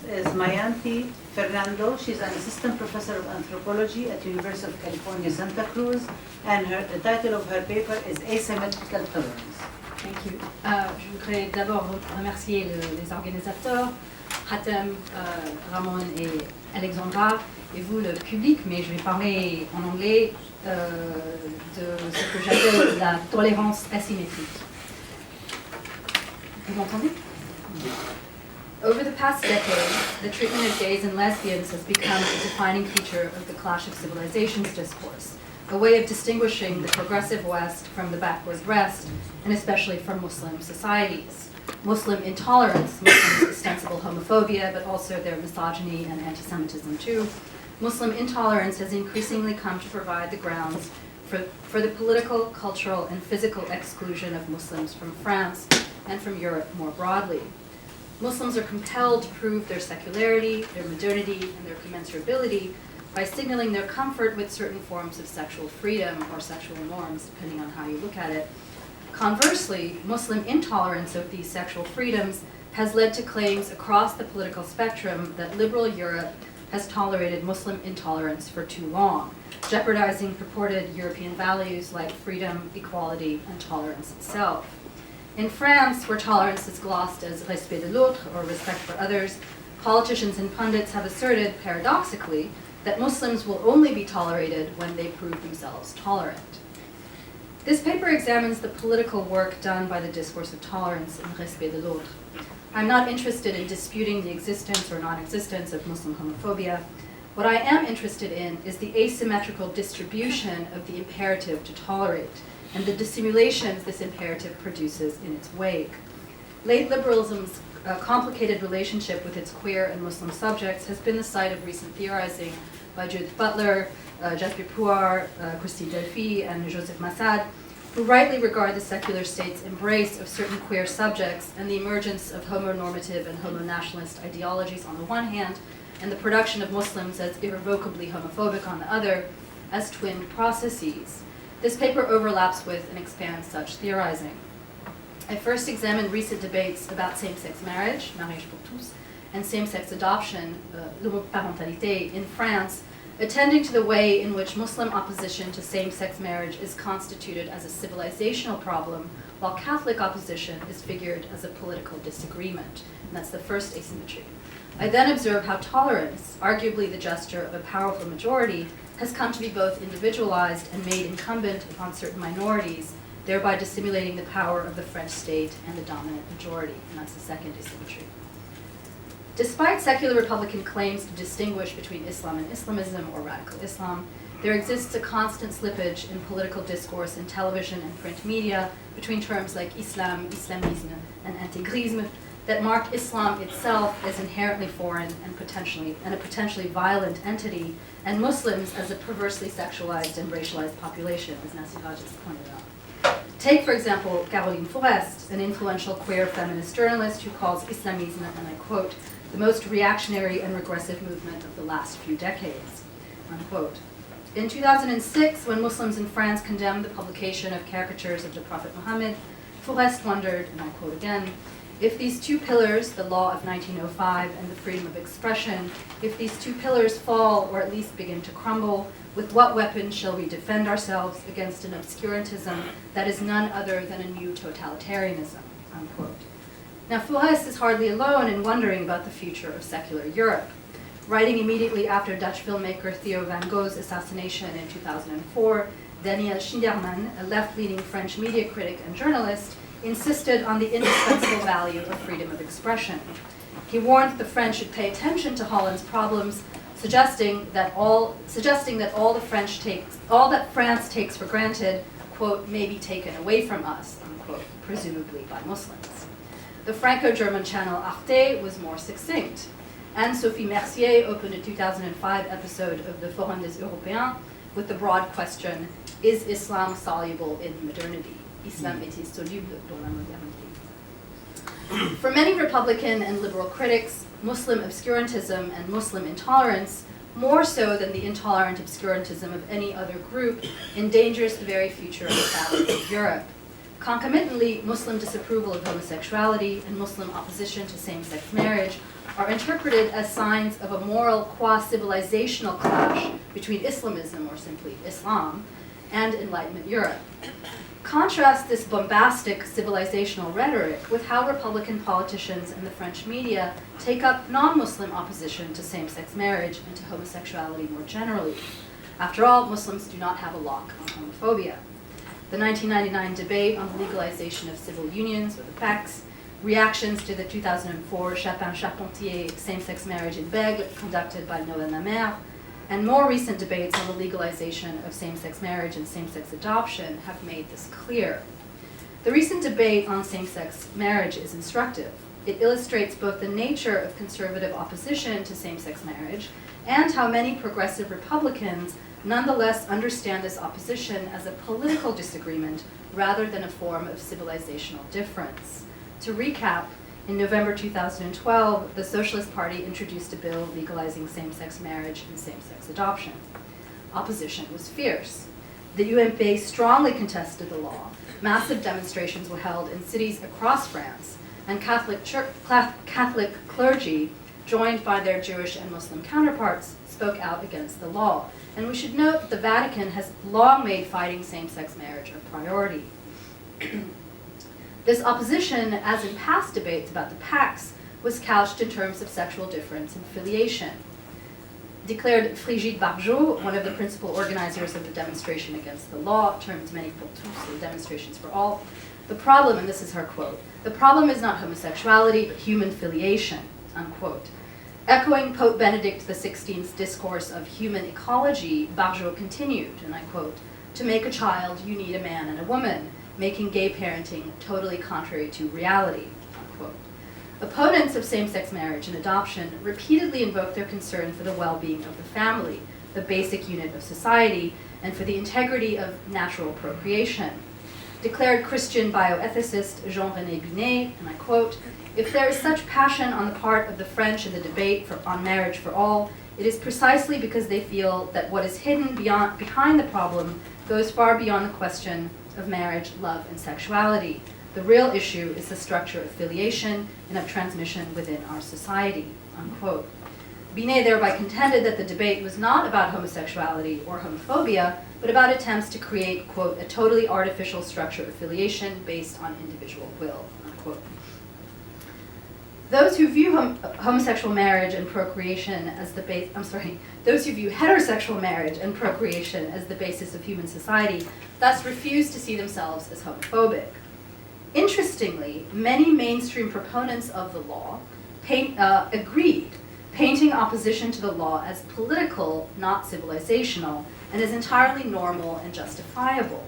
is Mayanthi Fernando. She's an assistant professor of anthropology at University of California, Santa Cruz, and the title of her paper is Asymmetrical Tolerance. Thank you. Je voudrais d'abord remercier les organisateurs, Hatem, Ramon et Alexandra, et vous, le public, mais je vais parler en anglais de ce que j'appelle la tolérance asymétrique. Vous m'entendez? Over the past decade, the treatment of gays and lesbians has become a defining feature of the Clash of Civilizations discourse, a way of distinguishing the progressive West from the backward West, and especially from Muslim societies. Muslim intolerance, Muslims' ostensible homophobia, but also their misogyny and anti-Semitism too. Muslim intolerance has increasingly come to provide the grounds for the political, cultural, and physical exclusion of Muslims from France and from Europe more broadly. Muslims are compelled to prove their secularity, their modernity, and their commensurability by signaling their comfort with certain forms of sexual freedom or sexual norms, depending on how you look at it. Conversely, Muslim intolerance of these sexual freedoms has led to claims across the political spectrum that liberal Europe has tolerated Muslim intolerance for too long, jeopardizing purported European values like freedom, equality, and tolerance itself. In France, where tolerance is glossed as respect de l'autre, or respect for others, politicians and pundits have asserted, paradoxically, that Muslims will only be tolerated when they prove themselves tolerant. This paper examines the political work done by the discourse of tolerance and respect de l'autre. I'm not interested in disputing the existence or non-existence of Muslim homophobia. What I am interested in is the asymmetrical distribution of the imperative to tolerate, and the dissimulations this imperative produces in its wake. Late liberalism's complicated relationship with its queer and Muslim subjects has been the site of recent theorizing by Judith Butler, Jasper Puar, Christine Delphi, and Joseph Massad, who rightly regard the secular state's embrace of certain queer subjects and the emergence of homonormative and homo-nationalist ideologies on the one hand, and the production of Muslims as irrevocably homophobic on the other, as twin processes. This paper overlaps with and expands such theorizing. I first examined recent debates about same-sex marriage, mariage pour tous, and same-sex adoption, l'homoparentalité, in France, attending to the way in which Muslim opposition to same-sex marriage is constituted as a civilizational problem, while Catholic opposition is figured as a political disagreement. And that's the first asymmetry. I then observe how tolerance, arguably the gesture of a powerful majority, has come to be both individualized and made incumbent upon certain minorities, thereby dissimulating the power of the French state and the dominant majority. And that's the second asymmetry. Despite secular Republican claims to distinguish between Islam and Islamism or radical Islam, there exists a constant slippage in political discourse in television and print media between terms like Islam, Islamisme, and intégrisme that mark Islam itself as inherently foreign and a potentially violent entity, and Muslims as a perversely sexualized and racialized population, as Nassira just pointed out. Take, for example, Caroline Forest, an influential queer feminist journalist who calls Islamisme, and I quote, the most reactionary and regressive movement of the last few decades, unquote. In 2006, when Muslims in France condemned the publication of caricatures of the Prophet Muhammad, Forest wondered, and I quote again, if these two pillars, the law of 1905 and the freedom of expression, if these two pillars fall or at least begin to crumble, with what weapon shall we defend ourselves against an obscurantism that is none other than a new totalitarianism, unquote. Now, Forest is hardly alone in wondering about the future of secular Europe. Writing immediately after Dutch filmmaker Theo van Gogh's assassination in 2004, Daniel Schinderman, a left-leaning French media critic and journalist, insisted on the indispensable value of freedom of expression. He warned the French should pay attention to Holland's problems, suggesting that all that France takes for granted, quote, may be taken away from us, unquote, presumably by Muslims. The Franco-German channel Arte was more succinct. Anne-Sophie Mercier opened a 2005 episode of the Forum des Européens with the broad question, is Islam soluble in modernity? Islam est-il soluble dans la modernité? For many Republican and liberal critics, Muslim obscurantism and Muslim intolerance, more so than the intolerant obscurantism of any other group, endangers the very future of the fabric of Europe. Concomitantly, Muslim disapproval of homosexuality and Muslim opposition to same-sex marriage are interpreted as signs of a moral qua-civilizational clash between Islamism, or simply Islam, and Enlightenment Europe. Contrast this bombastic civilizational rhetoric with how Republican politicians and the French media take up non-Muslim opposition to same-sex marriage and to homosexuality more generally. After all, Muslims do not have a lock on homophobia. The 1999 debate on the legalization of civil unions, or the PACS, reactions to the 2004 Chapin-Charpentier same-sex marriage in Bègle, conducted by Noël Lamère, and more recent debates on the legalization of same-sex marriage and same-sex adoption have made this clear. The recent debate on same-sex marriage is instructive. It illustrates both the nature of conservative opposition to same-sex marriage and how many progressive Republicans nonetheless understand this opposition as a political disagreement rather than a form of civilizational difference. To recap, in November 2012, the Socialist Party introduced a bill legalizing same-sex marriage and same-sex adoption. Opposition was fierce. The UMP strongly contested the law. Massive demonstrations were held in cities across France, and Catholic clergy, joined by their Jewish and Muslim counterparts, spoke out against the law. And we should note that the Vatican has long made fighting same-sex marriage a priority. This opposition, as in past debates about the PACS, was couched in terms of sexual difference and filiation. Declared Frigide Barjot, one of the principal organizers of the demonstration against the law, termed Many pour tous, or demonstrations for all, the problem, and this is her quote, "The problem is not homosexuality, but human filiation," unquote. Echoing Pope Benedict XVI's discourse of human ecology, Barjot continued, and I quote, "To make a child, you need a man and a woman, making gay parenting totally contrary to reality," unquote. Opponents of same-sex marriage and adoption repeatedly invoke their concern for the well-being of the family, the basic unit of society, and for the integrity of natural procreation. Declared Christian bioethicist Jean-René Binet, and I quote, "If there is such passion on the part of the French in the debate on marriage for all, it is precisely because they feel that what is hidden behind the problem goes far beyond the question of marriage, love, and sexuality. The real issue is the structure of filiation and of transmission within our society," unquote. Binet thereby contended that the debate was not about homosexuality or homophobia, but about attempts to create, quote, "a totally artificial structure of filiation based on individual will," unquote. Those who view homosexual marriage and procreation as those who view heterosexual marriage and procreation as the basis of human society, thus refuse to see themselves as homophobic. Interestingly, many mainstream proponents of the law agreed, painting opposition to the law as political, not civilizational, and as entirely normal and justifiable.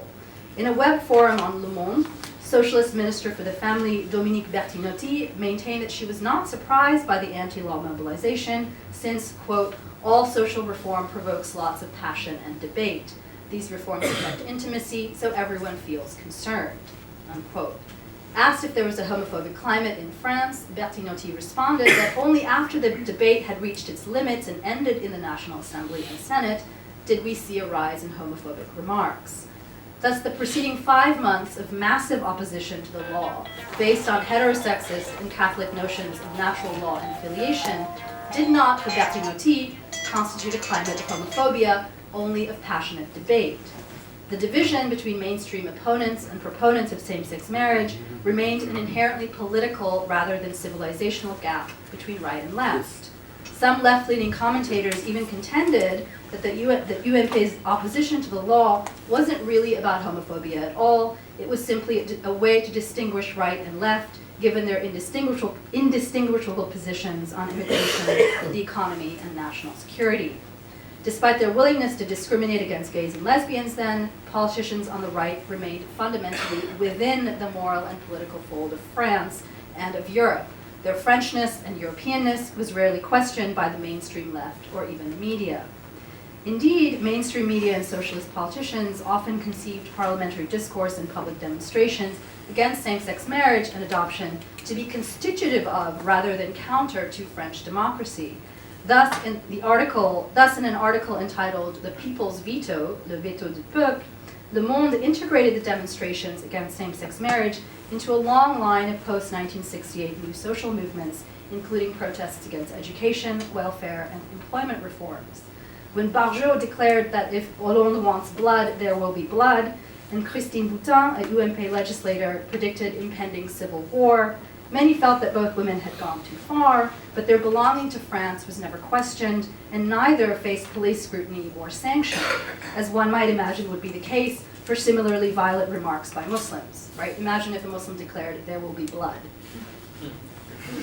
In a web forum on Le Monde, Socialist Minister for the Family Dominique Bertinotti maintained that she was not surprised by the anti-law mobilization since, quote, "all social reform provokes lots of passion and debate. These reforms affect intimacy, so everyone feels concerned," unquote. Asked if there was a homophobic climate in France, Bertinotti responded that only after the debate had reached its limits and ended in the National Assembly and Senate did we see a rise in homophobic remarks. Thus, the preceding 5 months of massive opposition to the law, based on heterosexist and Catholic notions of natural law and filiation, did not, for Bertinotti, constitute a climate of homophobia, only of passionate debate. The division between mainstream opponents and proponents of same-sex marriage remained an inherently political rather than civilizational gap between right and left. Some left-leaning commentators even contended that the UMP's opposition to the law wasn't really about homophobia at all. It was simply a way to distinguish right and left, given their indistinguishable positions on immigration, the economy, and national security. Despite their willingness to discriminate against gays and lesbians then, politicians on the right remained fundamentally within the moral and political fold of France and of Europe. Their Frenchness and Europeanness was rarely questioned by the mainstream left or even the media. Indeed, mainstream media and socialist politicians often conceived parliamentary discourse and public demonstrations against same-sex marriage and adoption to be constitutive of rather than counter to French democracy. Thus, in an article entitled "The People's Veto," Le Veto du Peuple, Le Monde integrated the demonstrations against same-sex marriage into a long line of post-1968 new social movements, including protests against education, welfare, and employment reforms. When Barjot declared that if Hollande wants blood, there will be blood, and Christine Boutin, a UMP legislator, predicted impending civil war, many felt that both women had gone too far, but their belonging to France was never questioned, and neither faced police scrutiny or sanction, as one might imagine would be the case for similarly violent remarks by Muslims, right? Imagine if a Muslim declared, there will be blood.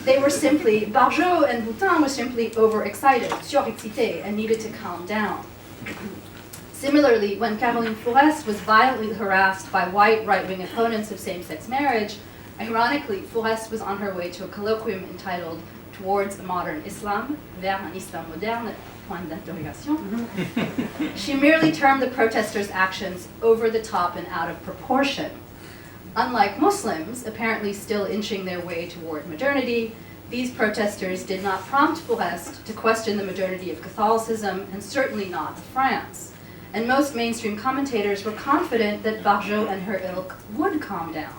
They were simply, Barjot and Boutin were simply overexcited, surexcités, and needed to calm down. Similarly, when Caroline Forest was violently harassed by white right-wing opponents of same-sex marriage, ironically, Forest was on her way to a colloquium entitled Towards a Modern Islam, vers un Islam moderne, point d'interrogation. She merely termed the protesters' actions over the top and out of proportion. Unlike Muslims, apparently still inching their way toward modernity, these protesters did not prompt Forest to question the modernity of Catholicism, and certainly not of France. And most mainstream commentators were confident that Barjot and her ilk would calm down.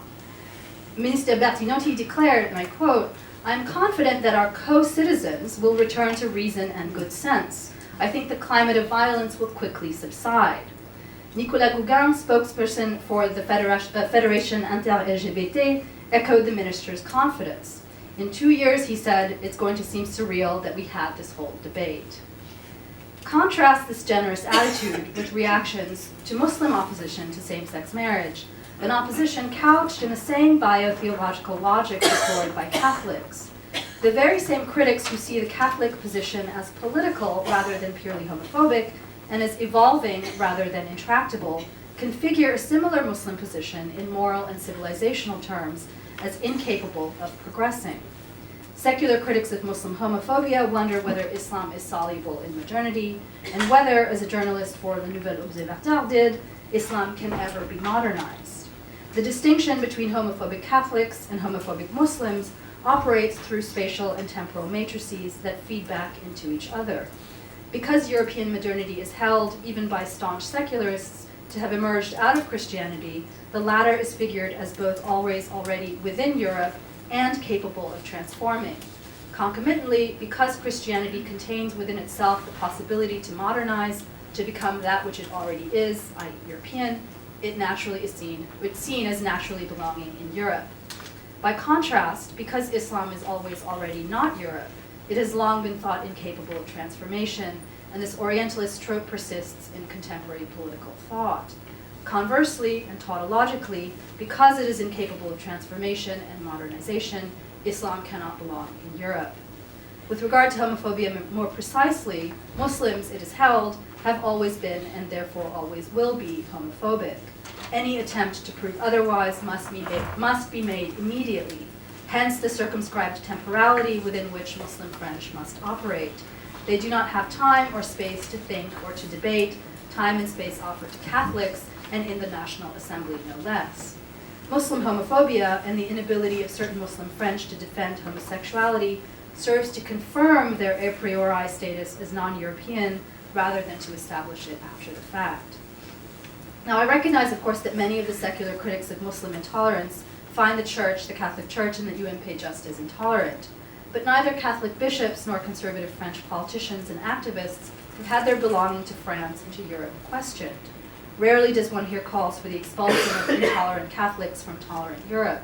Minister Bertinotti declared, and I quote, "I'm confident that our co-citizens will return to reason and good sense. I think the climate of violence will quickly subside." Nicolas Gauguin, spokesperson for the Fédération Inter-LGBT, echoed the minister's confidence. In 2 years, he said, it's going to seem surreal that we had this whole debate. Contrast this generous attitude with reactions to Muslim opposition to same-sex marriage, an opposition couched in the same biotheological logic deployed by Catholics. The very same critics who see the Catholic position as political rather than purely homophobic and as evolving rather than intractable configure a similar Muslim position in moral and civilizational terms as incapable of progressing. Secular critics of Muslim homophobia wonder whether Islam is soluble in modernity, and whether, as a journalist for Le Nouvel Observateur did, Islam can ever be modernized. The distinction between homophobic Catholics and homophobic Muslims operates through spatial and temporal matrices that feed back into each other. Because European modernity is held, even by staunch secularists, to have emerged out of Christianity, the latter is figured as both always already within Europe and capable of transforming. Concomitantly, because Christianity contains within itself the possibility to modernize, to become that which it already is, i.e. European, it's seen as naturally belonging in Europe. By contrast, because Islam is always already not Europe, it has long been thought incapable of transformation, and this Orientalist trope persists in contemporary political thought. Conversely, and tautologically, because it is incapable of transformation and modernization, Islam cannot belong in Europe. With regard to homophobia more precisely, Muslims, it is held, have always been and therefore always will be homophobic. Any attempt to prove otherwise must be made immediately, hence the circumscribed temporality within which Muslim French must operate. They do not have time or space to think or to debate, time and space offered to Catholics, and in the National Assembly no less. Muslim homophobia and the inability of certain Muslim French to defend homosexuality serves to confirm their a priori status as non-European rather than to establish it after the fact. Now, I recognize, of course, that many of the secular critics of Muslim intolerance find the Church, the Catholic Church, and the UMP just as intolerant. But neither Catholic bishops nor conservative French politicians and activists have had their belonging to France and to Europe questioned. Rarely does one hear calls for the expulsion of intolerant Catholics from tolerant Europe,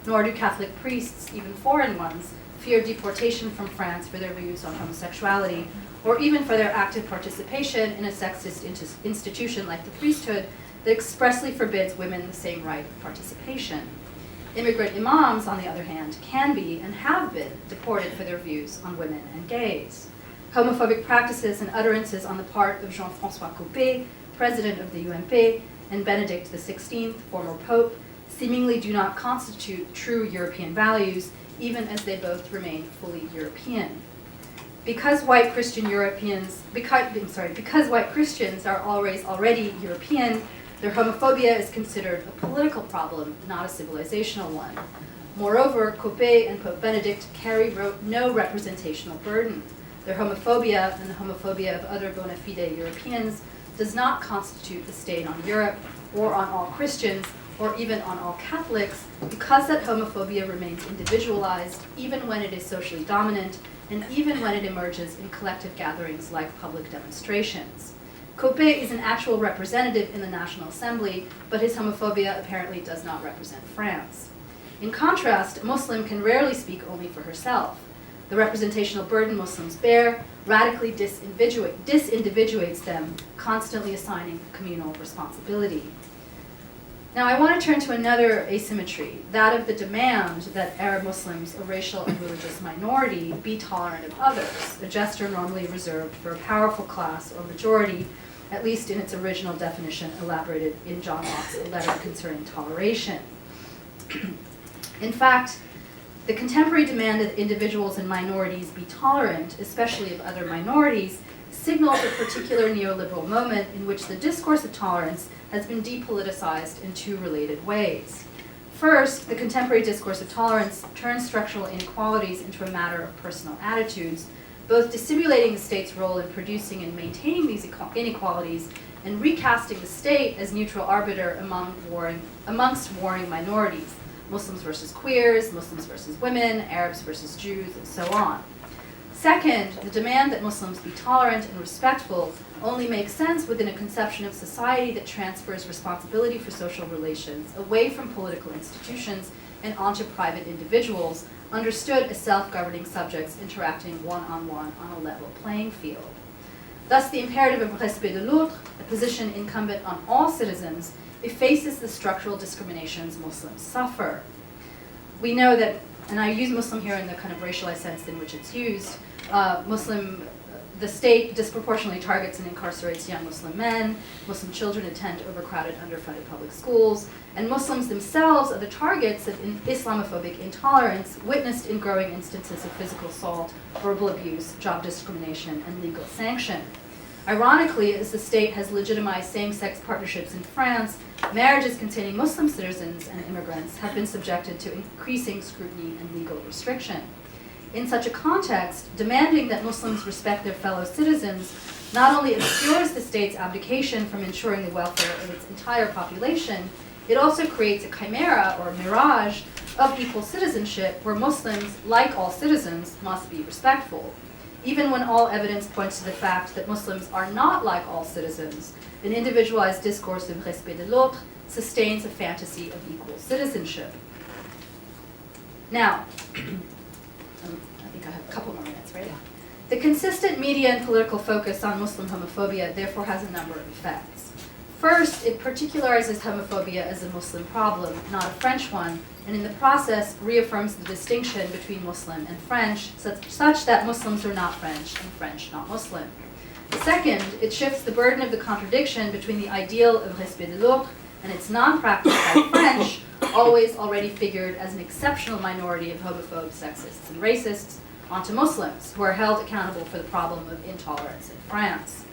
nor do Catholic priests, even foreign ones, fear deportation from France for their views on homosexuality, or even for their active participation in a sexist institution like the priesthood that expressly forbids women the same right of participation. Immigrant imams, on the other hand, can be and have been deported for their views on women and gays. Homophobic practices and utterances on the part of Jean-François Copé, president of the UMP, and Benedict XVI, former pope, seemingly do not constitute true European values, even as they both remain fully European. Because white Christians are always already European, their homophobia is considered a political problem, not a civilizational one. Moreover, Copé and Pope Benedict carry no representational burden. Their homophobia and the homophobia of other bona fide Europeans does not constitute a stain on Europe or on all Christians or even on all Catholics, because that homophobia remains individualized even when it is socially dominant and even when it emerges in collective gatherings like public demonstrations. Copé is an actual representative in the National Assembly, but his homophobia apparently does not represent France. In contrast, a Muslim can rarely speak only for herself. The representational burden Muslims bear radically disindividuates them, constantly assigning communal responsibility. Now, I want to turn to another asymmetry, that of the demand that Arab Muslims, a racial and religious minority, be tolerant of others, a gesture normally reserved for a powerful class or majority, at least in its original definition elaborated in John Locke's letter concerning toleration. In fact, the contemporary demand that individuals and minorities be tolerant, especially of other minorities, signals a particular neoliberal moment in which the discourse of tolerance has been depoliticized in two related ways. First, the contemporary discourse of tolerance turns structural inequalities into a matter of personal attitudes, both dissimulating the state's role in producing and maintaining these inequalities and recasting the state as neutral arbiter amongst warring minorities, Muslims versus queers, Muslims versus women, Arabs versus Jews, and so on. Second, the demand that Muslims be tolerant and respectful only makes sense within a conception of society that transfers responsibility for social relations away from political institutions and onto private individuals, understood as self-governing subjects interacting one-on-one on a level playing field. Thus, the imperative of respect de l'autre, a position incumbent on all citizens, effaces the structural discriminations Muslims suffer. We know that, and I use Muslim here in the kind of racialized sense in which it's used, the state disproportionately targets and incarcerates young Muslim men, Muslim children attend overcrowded, underfunded public schools, and Muslims themselves are the targets of Islamophobic intolerance witnessed in growing instances of physical assault, verbal abuse, job discrimination, and legal sanction. Ironically, as the state has legitimized same-sex partnerships in France, marriages containing Muslim citizens and immigrants have been subjected to increasing scrutiny and legal restriction. In such a context, demanding that Muslims respect their fellow citizens not only obscures the state's abdication from ensuring the welfare of its entire population, it also creates a chimera or mirage of equal citizenship where Muslims, like all citizens, must be respectful. Even when all evidence points to the fact that Muslims are not like all citizens, an individualized discourse of respect de l'autre sustains a fantasy of equal citizenship. Now, I think I have a couple more minutes, right? Yeah. The consistent media and political focus on Muslim homophobia therefore has a number of effects. First, it particularizes homophobia as a Muslim problem, not a French one, and in the process reaffirms the distinction between Muslim and French, such that Muslims are not French and French not Muslim. Second, it shifts the burden of the contradiction between the ideal of respect de l'autre and its non-practice by French, always already figured as an exceptional minority of homophobes, sexists, and racists, onto Muslims, who are held accountable for the problem of intolerance in France.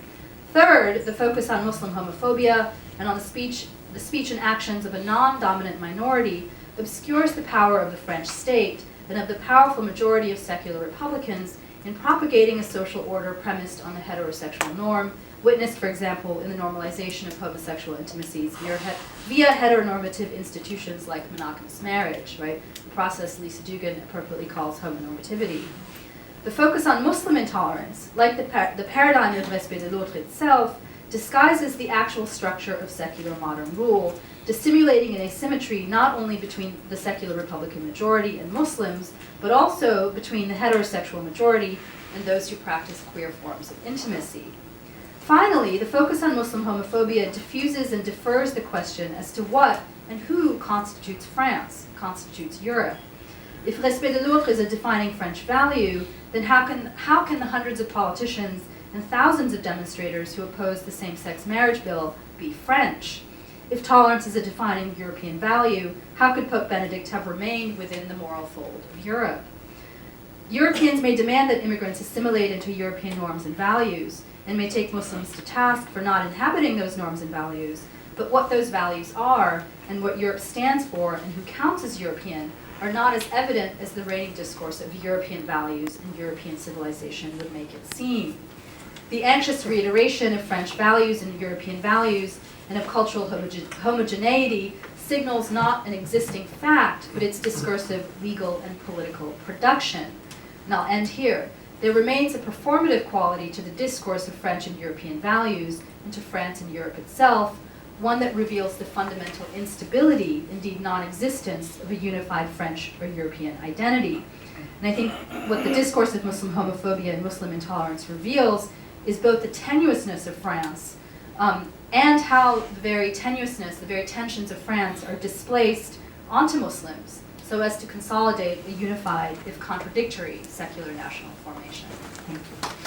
Third, the focus on Muslim homophobia and on the speech and actions of a non-dominant minority obscures the power of the French state and of the powerful majority of secular Republicans in propagating a social order premised on the heterosexual norm, witnessed, for example, in the normalization of homosexual intimacies via heteronormative institutions like monogamous marriage, right? A process Lisa Dugan appropriately calls homonormativity. The focus on Muslim intolerance, like the paradigm of respect de l'autre itself, disguises the actual structure of secular modern rule, dissimulating an asymmetry not only between the secular Republican majority and Muslims, but also between the heterosexual majority and those who practice queer forms of intimacy. Finally, the focus on Muslim homophobia diffuses and defers the question as to what and who constitutes France, constitutes Europe. If respect de l'autre is a defining French value, then how can the hundreds of politicians and thousands of demonstrators who oppose the same-sex marriage bill be French? If tolerance is a defining European value, how could Pope Benedict have remained within the moral fold of Europe? Europeans may demand that immigrants assimilate into European norms and values, and may take Muslims to task for not inhabiting those norms and values, but what those values are, and what Europe stands for, and who counts as European, are not as evident as the reigning discourse of European values and European civilization would make it seem. The anxious reiteration of French values and European values and of cultural homogeneity signals not an existing fact, but its discursive, legal, and political production. And I'll end here. There remains a performative quality to the discourse of French and European values, and to France and Europe itself, one that reveals the fundamental instability, indeed non-existence, of a unified French or European identity. And I think what the discourse of Muslim homophobia and Muslim intolerance reveals is both the tenuousness of France and how the very tenuousness, the very tensions of France are displaced onto Muslims so as to consolidate a unified, if contradictory, secular national formation. Thank you.